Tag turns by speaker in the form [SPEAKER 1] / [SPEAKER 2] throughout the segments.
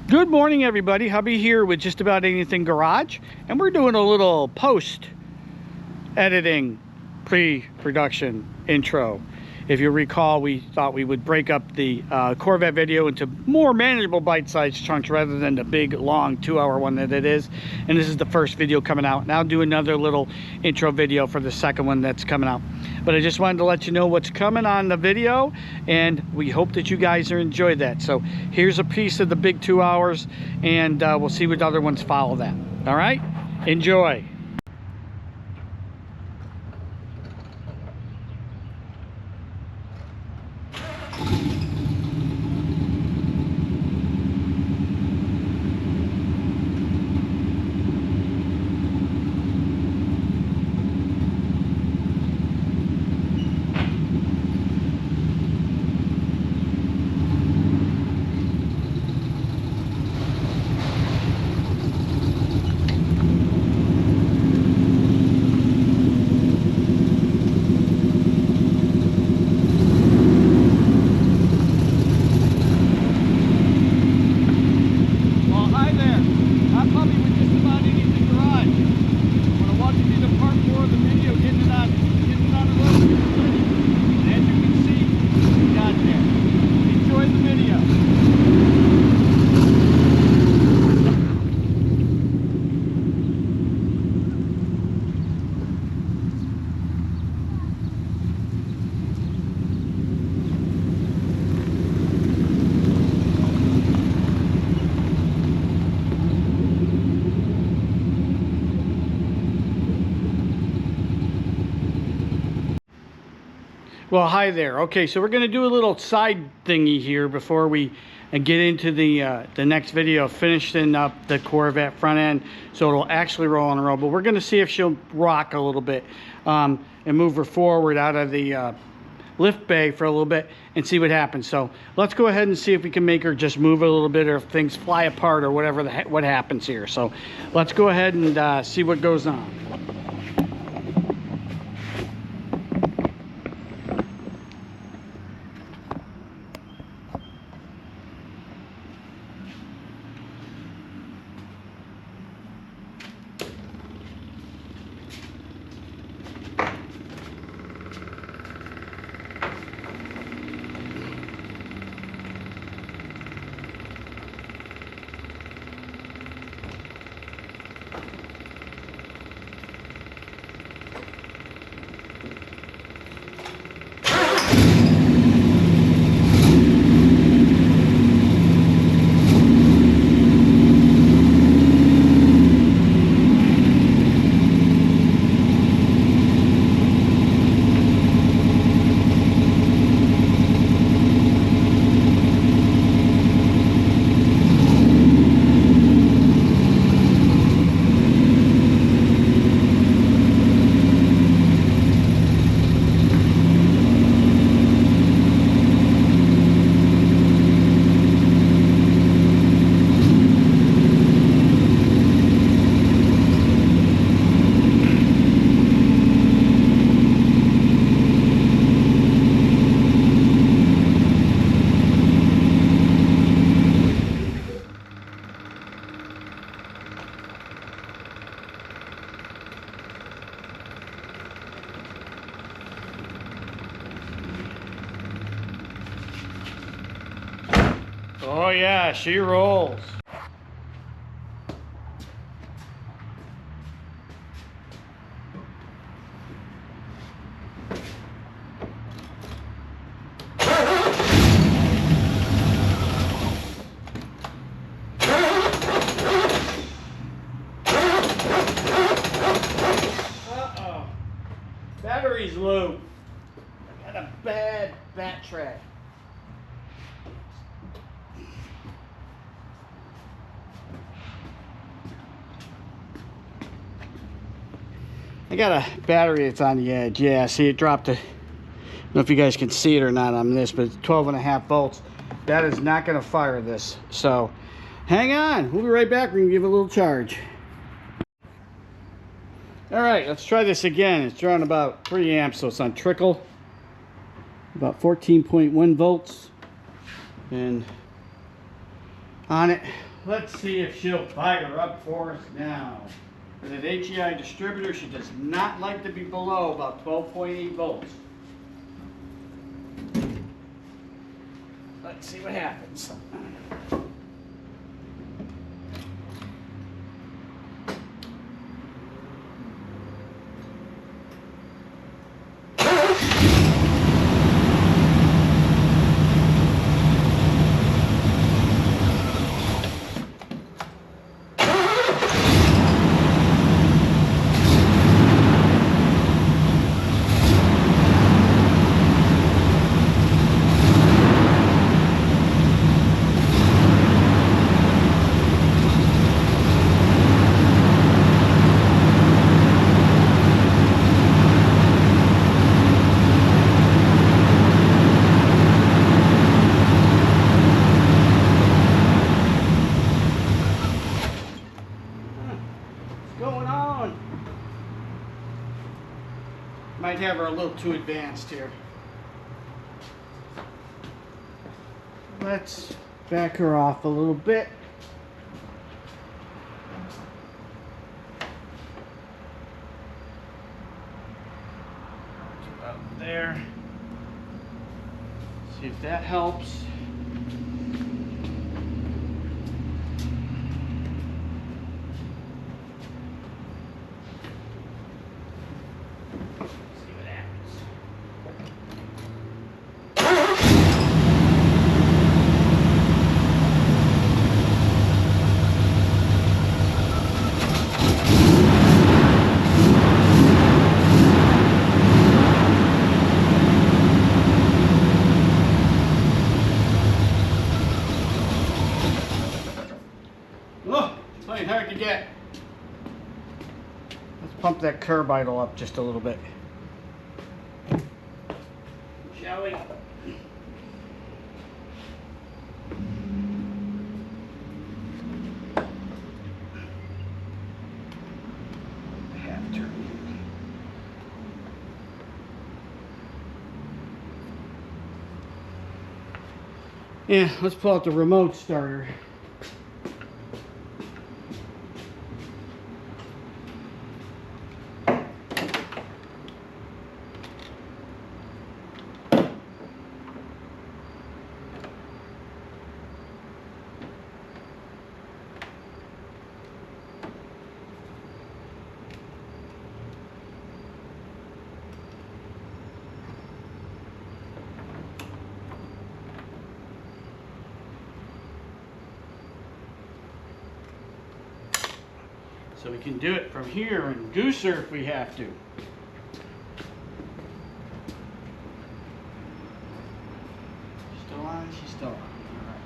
[SPEAKER 1] Good morning, everybody. Hubby here with Just About Anything Garage, and we're doing a little post editing pre-production intro. If you recall, we thought we would break up the Corvette video into more manageable bite-sized chunks rather than the big long 2-hour one that it is. And this is the first video coming out, and I'll do another little intro video for the second one that's coming out. But I just wanted to let you know what's coming on the video, and we hope that you guys are enjoy that. So here's a piece of the big 2 hours, and we'll see what other ones follow that. All right, enjoy. Well, hi there. Okay, so we're going to do a little side thingy here before we get into the next video, finishing up the Corvette front end, so it'll actually roll on the road. But we're going to see if she'll rock a little bit and move her forward out of the lift bay for a little bit and see what happens. So let's go ahead and see if we can make her just move a little bit, or if things fly apart, or whatever what happens here. So let's go ahead and see what goes on. Oh yeah, she rolls. Uh-oh. Battery's low. I got a bad bat track. I got a battery that's on the edge. Yeah, see, it dropped to, I don't know if you guys can see it or not on this, but it's 12.5 volts. That is not going to fire this. So hang on, we'll be right back. We're going to give it a little charge. All right, let's try this again. It's drawing about 3 amps, so it's on trickle. About 14.1 volts. And on it. Let's see if she'll fire up for us now. With an HEI distributor, she does not like to be below about 12.8 volts. Let's see what happens. Might have her a little too advanced here. Let's back her off a little bit. About there. See if that helps. Hard to get. Let's pump that curb idle up just a little bit. Shall we? Half turn. Yeah, let's pull out the remote starter. So we can do it from here and goose her if we have to. Still on? She's still on. All right.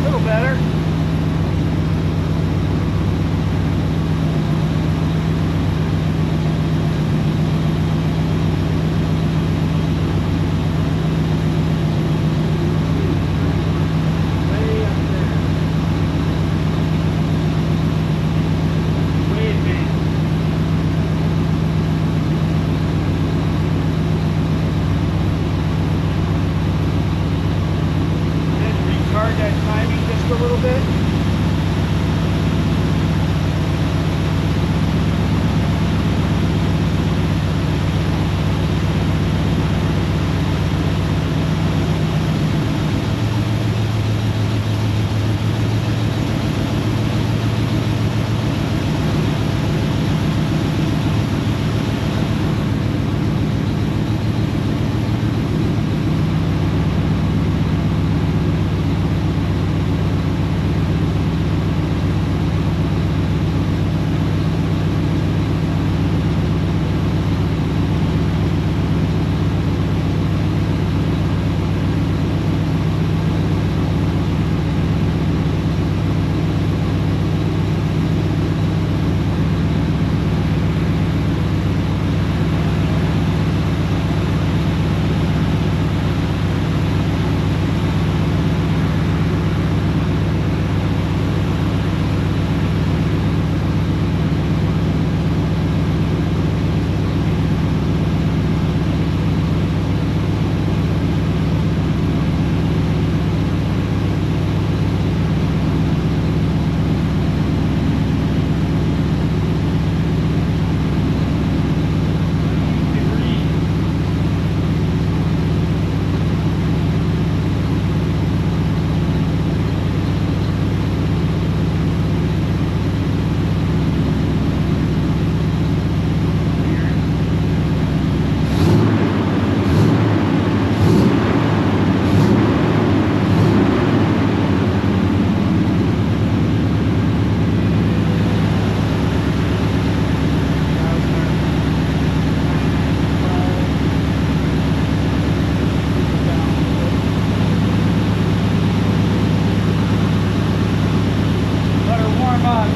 [SPEAKER 1] A little better. A little bit. about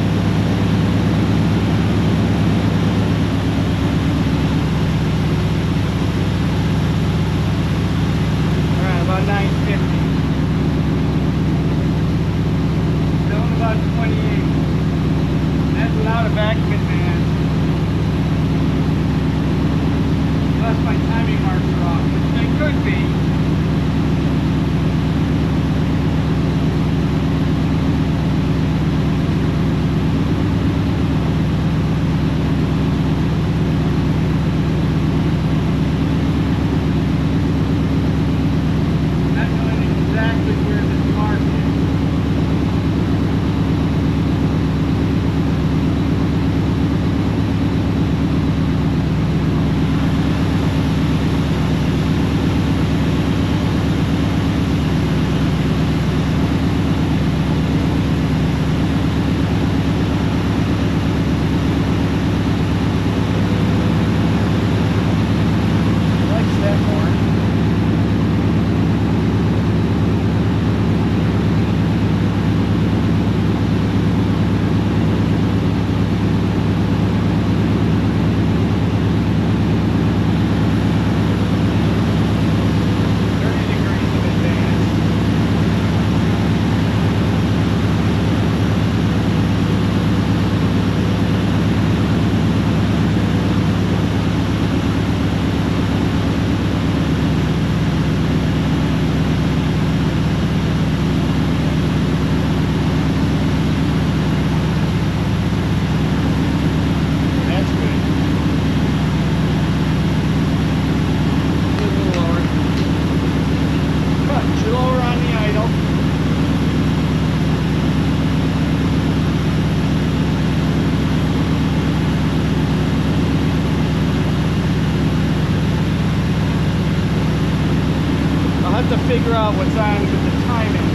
[SPEAKER 1] around about 950. Down about 28. That's without a vacuum man. Unless my timing marks are off, which they could be. To figure out what's on with the timing.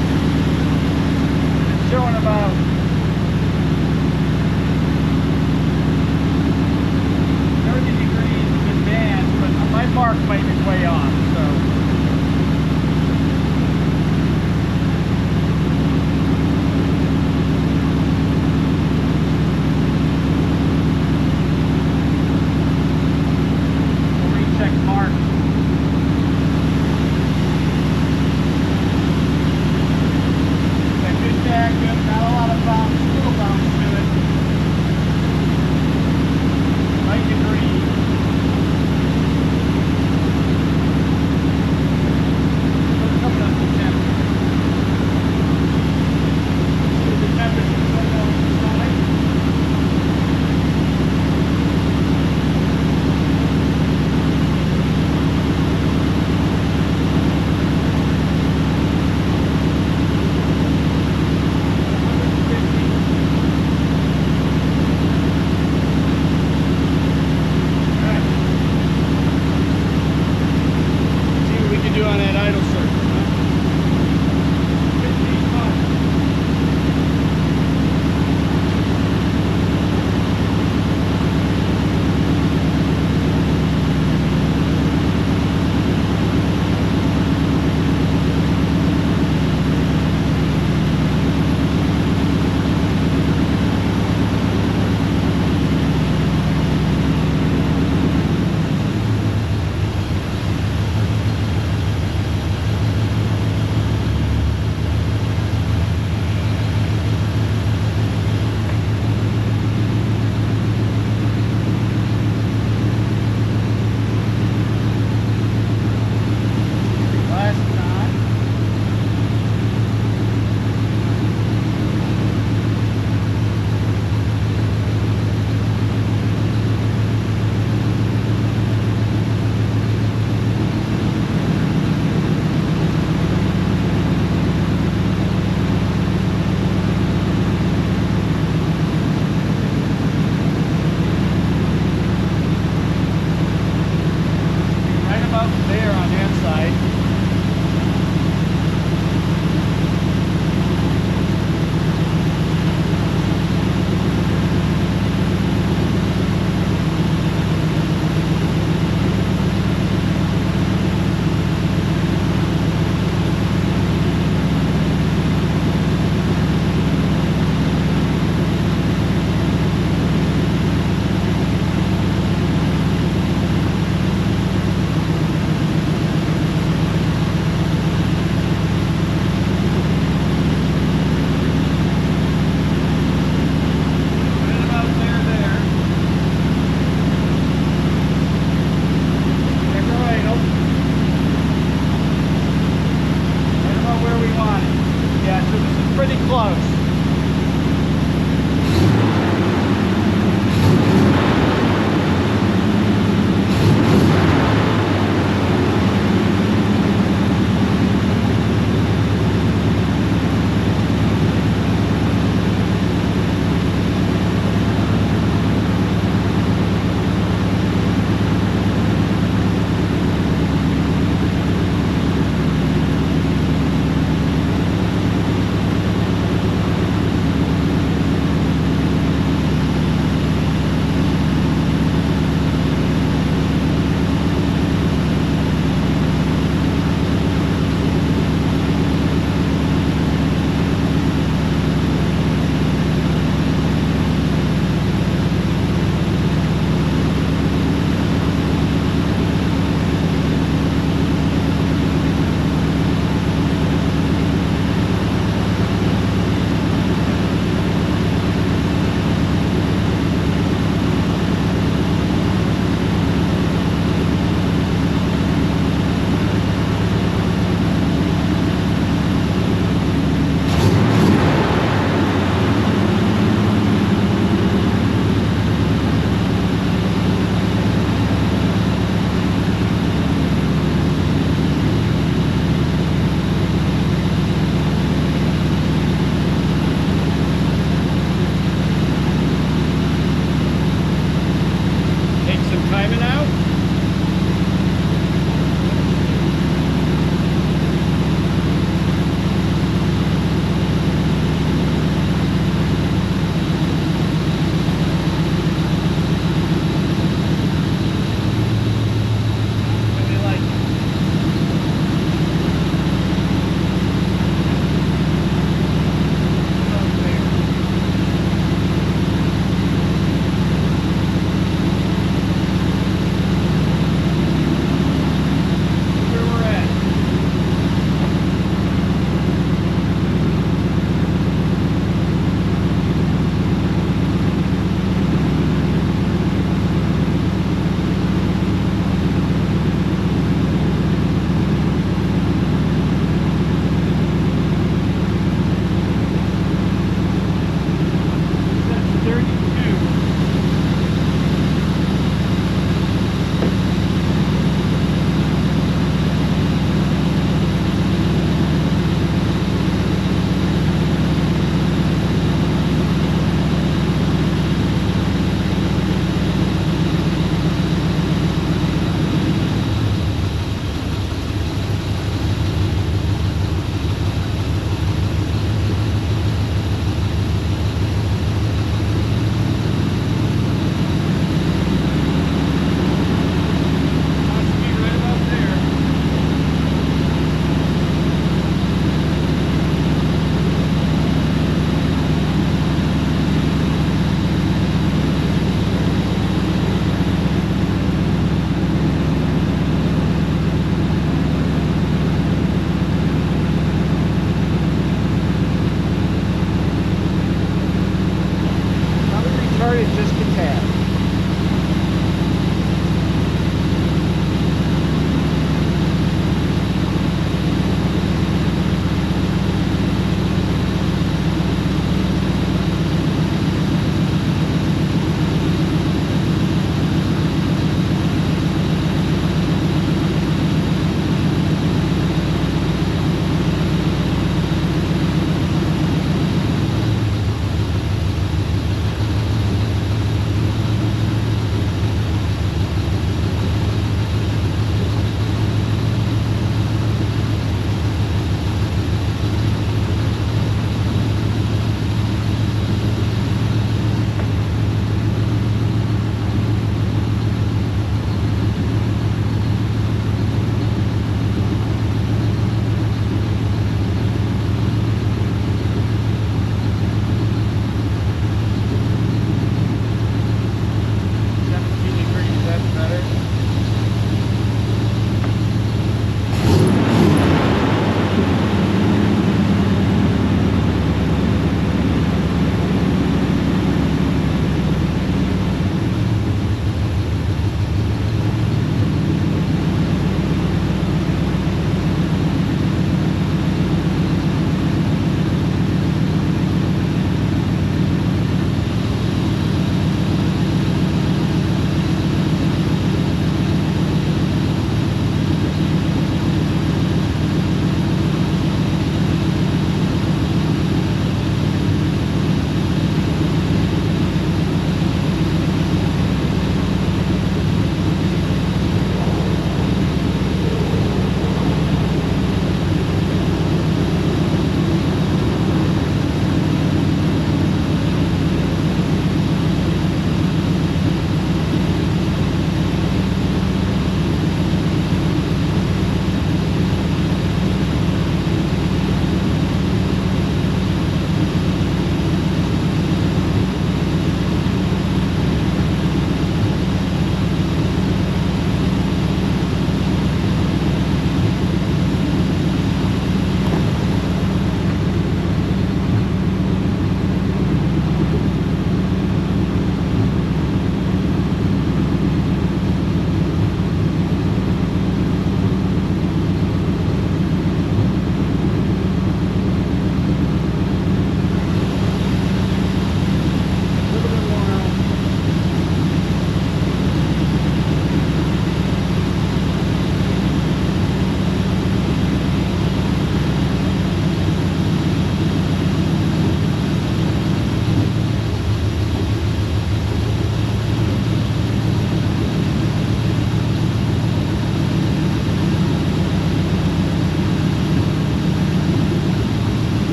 [SPEAKER 1] It's showing about 30 degrees in advance, but my mark might be way off, so. We'll recheck marks. pretty close.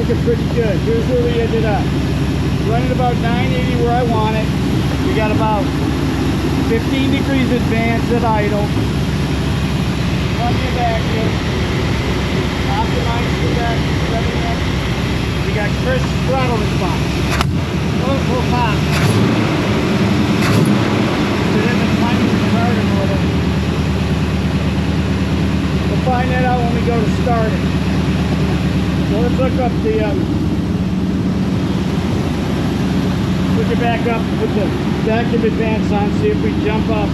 [SPEAKER 1] looking pretty good. Here's where we ended up. Running about 980 where I want it. We got about 15 degrees advanced at idle. Plenty of vacuum. Optimized for that. We got crisp throttle response. Full pop. So then the timing is retarded a little. We'll find that out when we go to start it. So let's look up the look it back up, put the vacuum advance on, see if we jump up.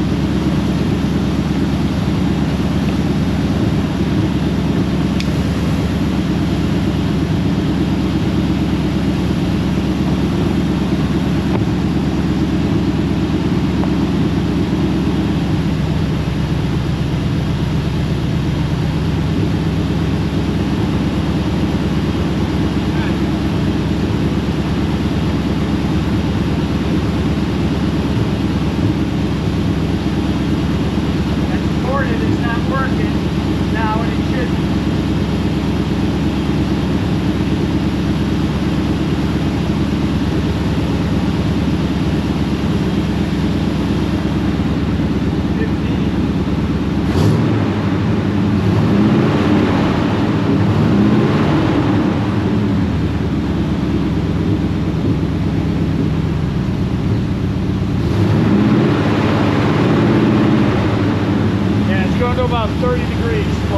[SPEAKER 1] About 30 degrees slow.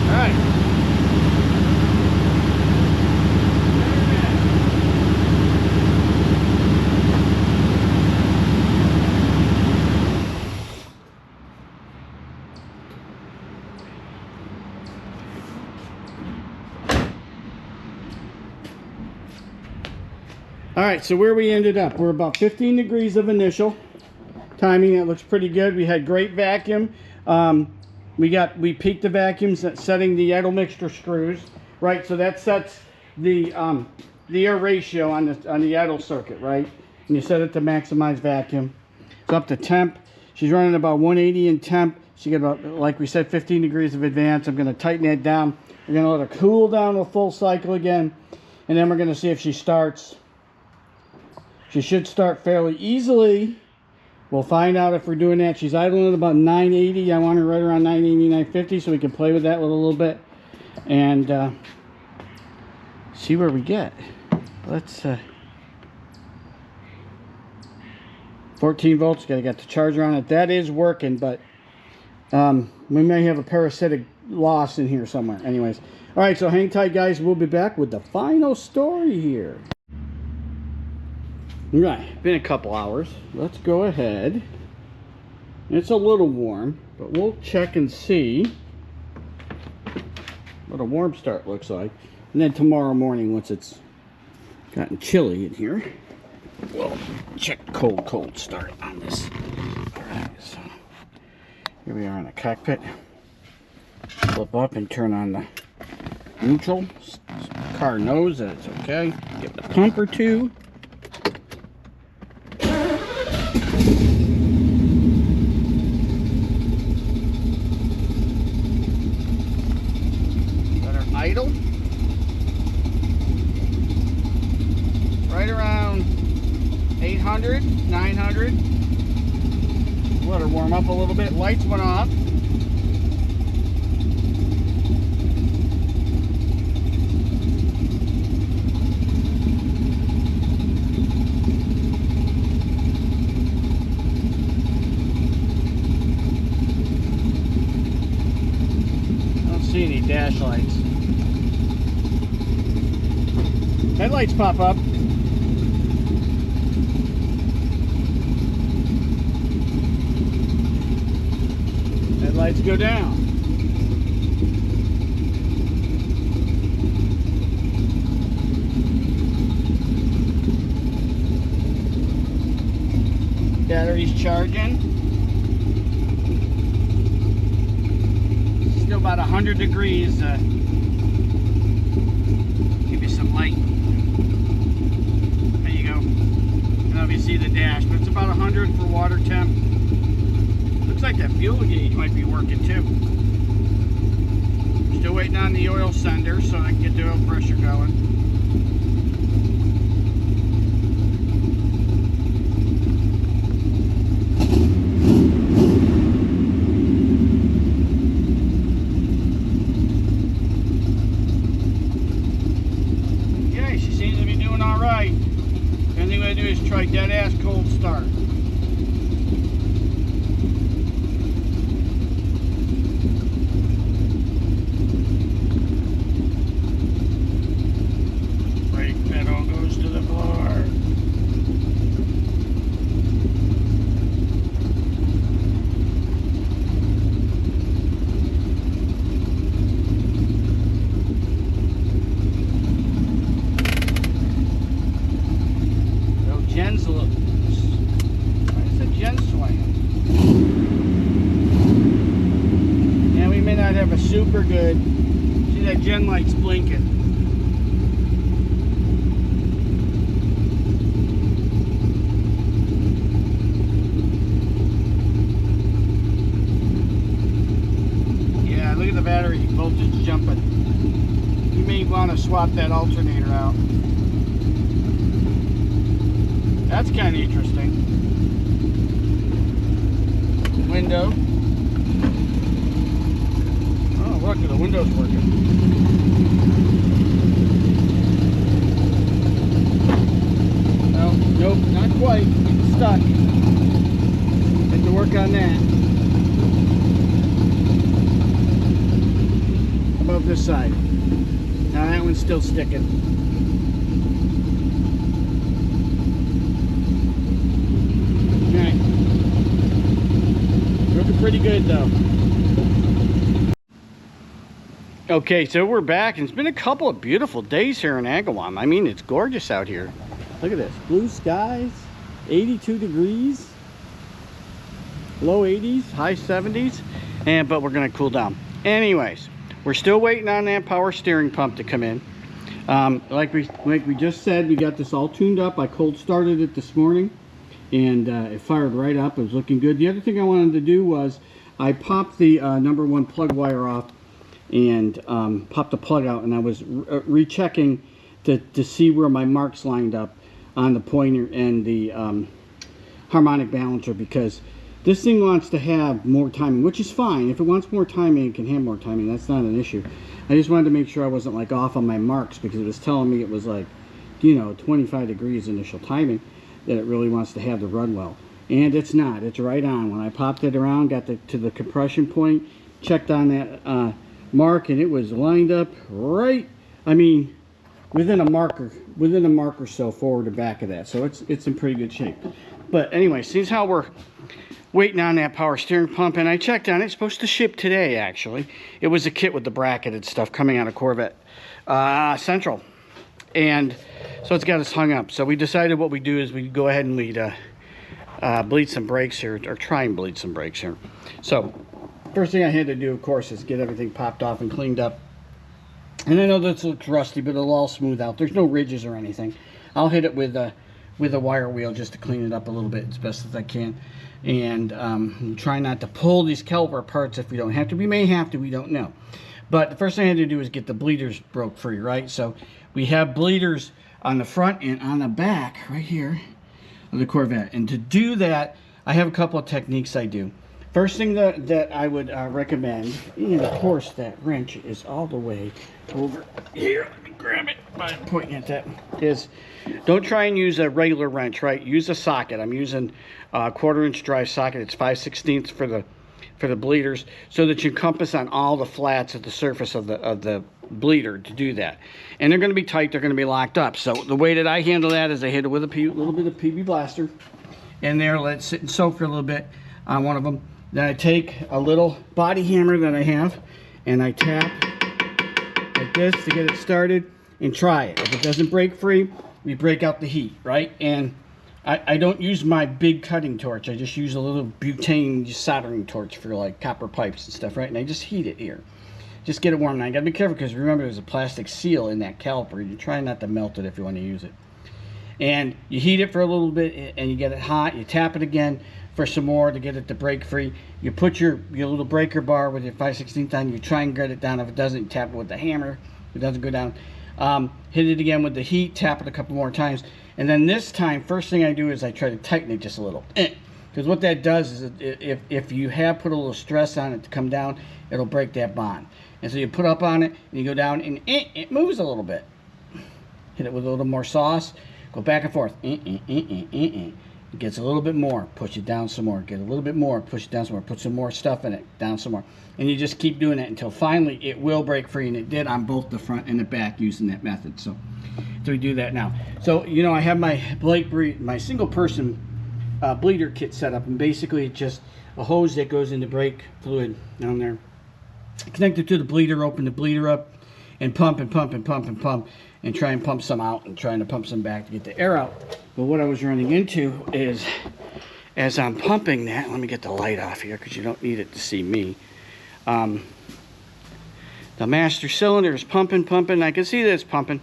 [SPEAKER 1] All right. All right, so where we ended up, we're about 15 degrees of initial timing. That looks pretty good. We had great vacuum. We peaked the vacuums at setting the idle mixture screws, right? So that sets the air ratio on the idle circuit, right? And you set it to maximize vacuum. So up to temp, she's running about 180 in temp. She got about, like we said, 15 degrees of advance. I'm going to tighten that down. We're going to let her cool down a full cycle again, and then we're going to see if she starts. She should start fairly easily. We'll find out if we're doing that. She's idling at about 980. I want her right around 980, 950, so we can play with that with a little bit and see where we get. Let's 14 volts. Got the charger on it. That is working, but we may have a parasitic loss in here somewhere. Anyways, all right. So hang tight, guys. We'll be back with the final story here. Right, been a couple hours. Let's go ahead. It's a little warm, but we'll check and see what a warm start looks like. And then tomorrow morning, once it's gotten chilly in here, we'll check cold start on this. All right, so here we are in the cockpit. Flip up and turn on the neutral. The car knows that it's okay. Give it a pump or two. Idle right around 800, 900. Let her warm up a little bit. Lights went off. I don't see any dash lights. Headlights pop up. Headlights go down. Battery's charging. Still about 100 degrees. Give you some light. There you go. And obviously the dash, but it's about 100 for water temp. Looks like that fuel gauge might be working too. waiting on the oil sender so I can get the oil pressure going. Okay, she seems to be doing all right. The only thing I do is try dead ass cold start. Have a super good, see that gen light's blinking. Yeah, look at the battery voltage jumping. You may want to swap that alternator out. That's kind of interesting. Window. Look, the window's working. Well, nope, not quite. It's stuck. Had to work on that. How about this side? Now that one's still sticking. Okay. Looking pretty good though. Okay, so we're back, and it's been a couple of beautiful days here in Agawam. I mean, it's gorgeous out here. Look at this. Blue skies, 82 degrees, low 80s, high 70s, but we're going to cool down. Anyways, we're still waiting on that power steering pump to come in. Like we just said, we got this all tuned up. I cold started it this morning, and it fired right up. It was looking good. The other thing I wanted to do was I popped the number 1 plug wire off and popped the plug out, and I was rechecking to see where my marks lined up on the pointer and the harmonic balancer, because this thing wants to have more timing, which is fine. If it wants more timing, it can have more timing. That's not an issue. I just wanted to make sure I wasn't like off on my marks, because it was telling me it was like, you know, 25 degrees initial timing, that it really wants to have the run well. And it's not. It's right on. When I popped it around, got to the compression point, checked on that mark, and it was lined up right, I mean, within a mark or so forward or back of that. So it's in pretty good shape. But anyway, seeing how we're waiting on that power steering pump, and I checked on it. It's supposed to ship today, actually. It was a kit with the bracketed stuff coming out of Corvette Central, and so it's got us hung up. So we decided what we do is we go ahead and we'd bleed some brakes here, or try and bleed some brakes here. So first thing I had to do, of course, is get everything popped off and cleaned up. And I know this looks rusty, but it'll all smooth out. There's no ridges or anything. I'll hit it with a wire wheel just to clean it up a little bit as best as I can. And try not to pull these caliper parts if we don't have to. We may have to, we don't know. But the first thing I had to do is get the bleeders broke free, right? So we have bleeders on the front and on the back right here of the Corvette. And to do that, I have a couple of techniques I do. First thing that I would recommend, and of course that wrench is all the way over here. Let me grab it by pointing at that. Is don't try and use a regular wrench, right? Use a socket. I'm using a 1/4-inch drive socket. It's 5/16 for the bleeders, so that you compass on all the flats at the surface of the bleeder to do that. And they're going to be tight. They're going to be locked up. So the way that I handle that is I hit it with a little bit of PB Blaster in there. Let it sit and soak for a little bit on one of them. Then I take a little body hammer that I have, and I tap like this to get it started and try it. If it doesn't break free, we break out the heat, right? And I don't use my big cutting torch. I just use a little butane soldering torch for like copper pipes and stuff, right? And I just heat it here. Just get it warm. Now you gotta be careful, because remember there's a plastic seal in that caliper. You try not to melt it if you want to use it. And you heat it for a little bit, and you get it hot. You tap it again.
[SPEAKER 2] for some more to get it to break free. You put your little breaker bar with your 5/16 on, you try and get it down. If it doesn't, you tap it with the hammer. If it doesn't go down, hit it again with the heat, tap it a couple more times. And then this time, first thing I do is I try to tighten it just a little. Because what that does is if you have put a little stress on it to come down, it'll break that bond. And so you put up on it, and you go down, and it moves a little bit. Hit it with a little more sauce. Go back and forth. It gets a little bit more. Push it down some more. Get a little bit more. Push it down some more. Put some more stuff in it. Down some more. And you just keep doing it until finally it will break free. And it did on both the front and the back using that method. So we do that now. So, you know, I have my my single person bleeder kit set up. And basically it's just a hose that goes into brake fluid down there. Connected to the bleeder. Open the bleeder up. And pump and pump and pump and pump. And try and pump some out and trying to pump some back to get the air out. But what I was running into is, as I'm pumping that, let me get the light off here because you don't need it to see me. The master cylinder is pumping. I can see that it's pumping,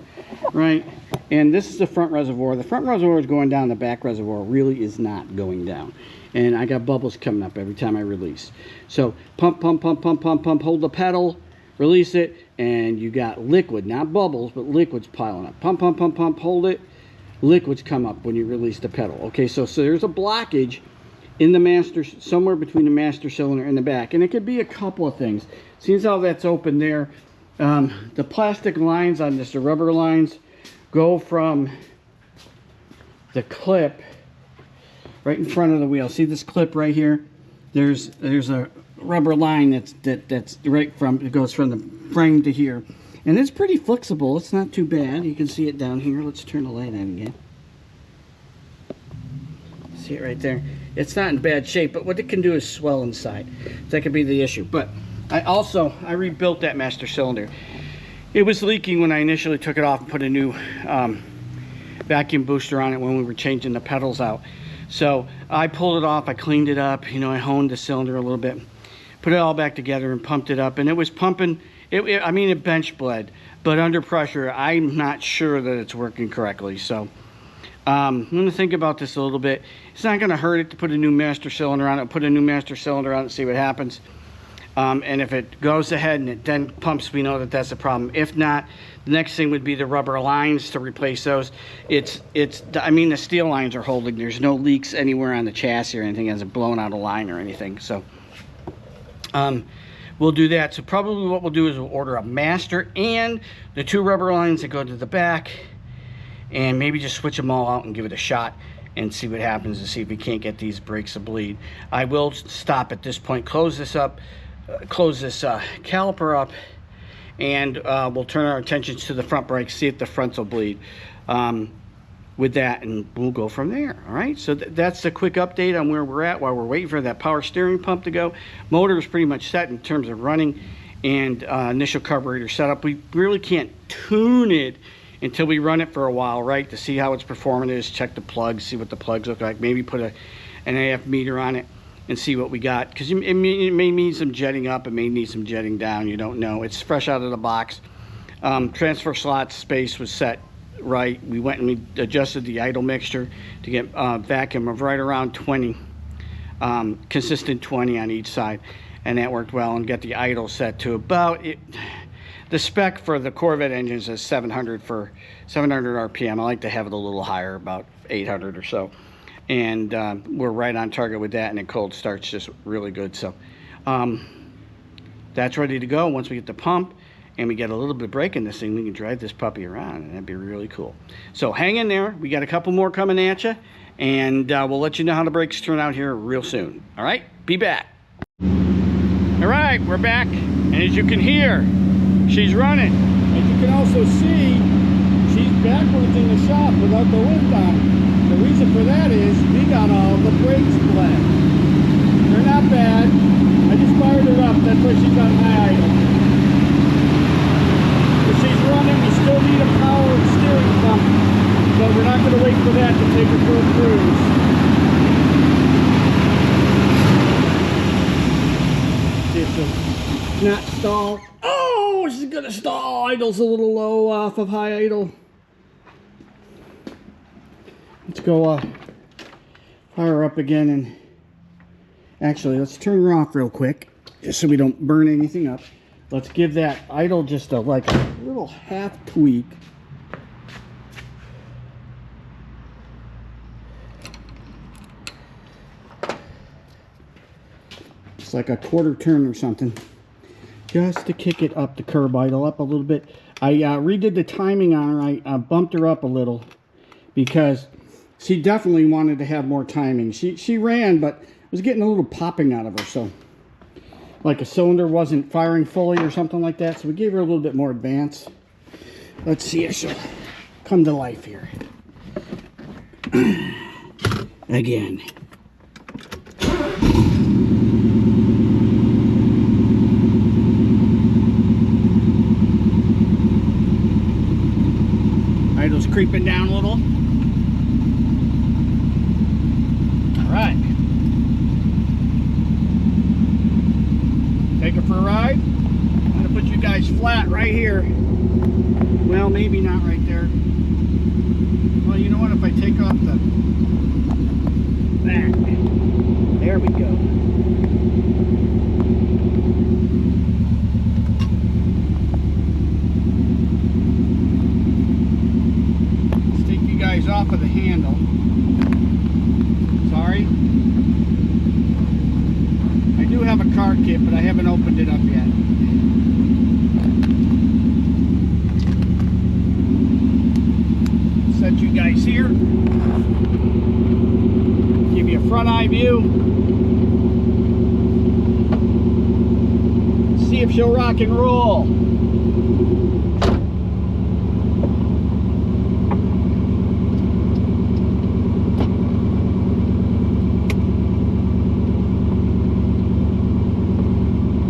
[SPEAKER 2] right? And this is the front reservoir. The front reservoir is going down. The back reservoir really is not going down. And I got bubbles coming up every time I release. So pump, pump, pump, pump, pump, pump. Hold the pedal, release it, and you got liquid, not bubbles, but liquids piling up. Pump, pump, pump, pump, hold it. Liquids come up when you release the pedal. Okay, so there's a blockage in the master, somewhere between the master cylinder and the back. And it could be a couple of things. Seeing how that's open there, the plastic lines on this, the rubber lines, go from the clip right in front of the wheel. See this clip right here? There's a rubber line that's right from, it goes from the frame to here, and it's pretty flexible. It's not too bad. You can see it down here. Let's turn the light on again. See it right there. It's not in bad shape, but what it can do is swell inside. That could be the issue. But I rebuilt that master cylinder. It was leaking when I initially took it off and put a new vacuum booster on it when we were changing the pedals out. So I pulled it off, I cleaned it up, you know, I honed the cylinder a little bit, put it all back together and pumped it up, and it was pumping. I mean, it bench bled, but under pressure, I'm not sure that it's working correctly. So I'm going to think about this a little bit. It's not going to hurt it to put a new master cylinder on it, put a new master cylinder on it and see what happens. And if it goes ahead and it then pumps, we know that that's a problem. If not, the next thing would be the rubber lines to replace those. I mean, the steel lines are holding. There's no leaks anywhere on the chassis or anything. It hasn't blown out a line or anything. So we'll do that. So probably what we'll do is we'll order a master and the two rubber lines that go to the back, and maybe just switch them all out and give it a shot and see what happens, and see if we can't get these brakes to bleed. I will stop at this point, close this up, close this caliper up, and we'll turn our attentions to the front brakes, see if the fronts will bleed with that, and we'll go from there. All right, so that's a quick update on where we're at while we're waiting for that power steering pump to go. Motor is pretty much set in terms of running and initial carburetor setup. We really can't tune it until we run it for a while, right, to see how it's performing is, check the plugs, see what the plugs look like, maybe put an AF meter on it and see what we got, because it may need some jetting up, it may need some jetting down, you don't know. It's fresh out of the box. Transfer slot space was set right. We went and we adjusted the idle mixture to get vacuum of right around 20, consistent 20 on each side, and that worked well, and get the idle set to about it. The spec for the Corvette engines is 700 for 700 RPM. I like to have it a little higher, about 800 or so. And we're right on target with that, and it cold starts just really good. So that's ready to go. Once we get the pump and we get a little bit of brake in this thing, we can drive this puppy around, and that'd be really cool. So hang in there. We got a couple more coming at you, and we'll let you know how the brakes turn out here real soon. All right, be back. All right, we're back, and as you can hear, she's running. As you can also see, she's backwards in the shop without the lift on. The reason for that is we got all the brakes bled. They're not bad. I just fired her up. That's why she's on high idle. If she's running, we still need a power steering pump, but we're not going to wait for that to take her for a cruise. See if she'll not stall. Oh, she's going to stall. Idle's a little low off of high idle. Let's go fire her up again and Actually, let's turn her off real quick, just so we don't burn anything up. Let's give that idle just a like a little half tweak. It's like a quarter turn or something, just to kick it up, the curb idle up a little bit. I redid the timing on her. I bumped her up a little because she definitely wanted to have more timing. She ran, but was getting a little popping out of her, so like a cylinder wasn't firing fully or something like that, so we gave her a little bit more advance. Let's see if she'll come to life here. Again. Idle's creeping down a little. All right. Take her for a ride. I'm gonna put you guys flat right here. Well, maybe not right there. Well, you know what? If I take off the back, there we go. Let's take you guys off of the handle. Sorry. I do have a car kit, but I haven't opened it up yet. Set you guys here. Give you a front eye view. See if she'll rock and roll.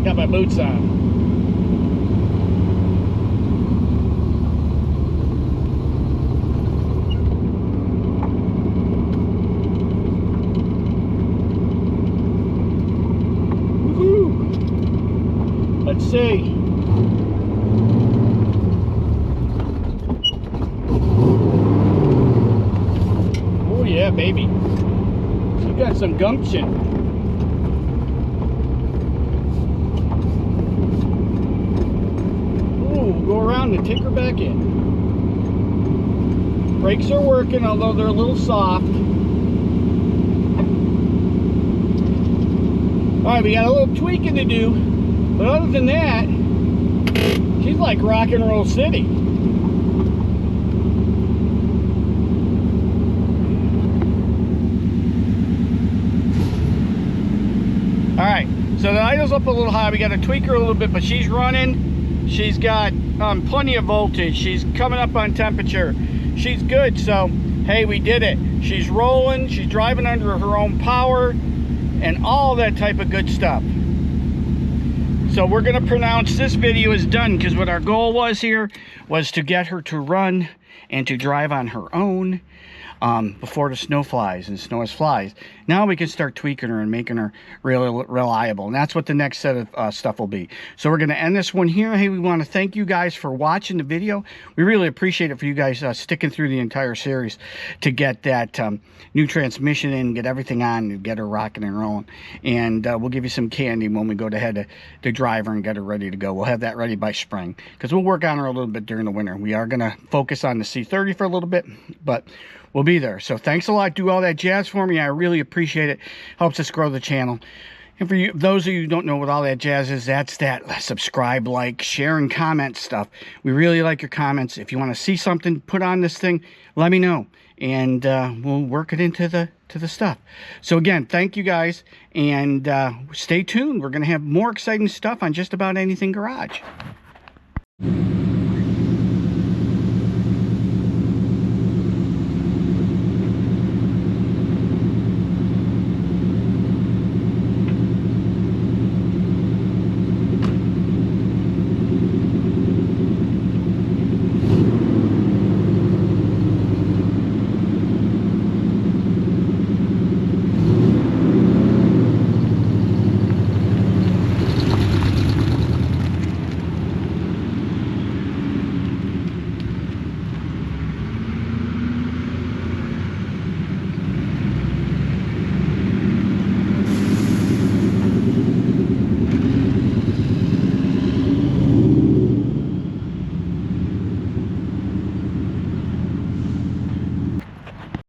[SPEAKER 2] Got my boots on. Let's see. Oh yeah, baby. You got some gumption. Oh, go around and take her back in. Brakes are working, although they're a little soft. Alright, we got a little tweaking to do. But other than that, she's like rock and roll city. All right, so the idle's up a little high. We got to tweak her a little bit, but she's running. She's got plenty of voltage. She's coming up on temperature. She's good, so hey, we did it. She's rolling, she's driving under her own power, and all that type of good stuff. So we're going to pronounce this video as done, because what our goal was here was to get her to run and to drive on her own before the snow flies, and snow as flies. Now we can start tweaking her and making her really reliable, and that's what the next set of stuff will be. So we're going to end this one here. Hey, we want to thank you guys for watching the video. We really appreciate it for you guys sticking through the entire series to get that new transmission in, get everything on, and get her rocking and rolling. And we'll give you some candy when we go ahead to drive her and get her ready to go. We'll have that ready by spring, because we'll work on her a little bit during the winter. We are going to focus on the C30 for a little bit, but we'll be there. So thanks a lot. Do all that jazz for me. I really appreciate it. Helps us grow the channel. And for you, those of you who don't know what all that jazz is, that's that subscribe, like, share, and comment stuff. We really like your comments. If you want to see something put on this thing, let me know, and we'll work it into the stuff. So again, thank you guys, and stay tuned. We're going to have more exciting stuff on Just About Anything Garage.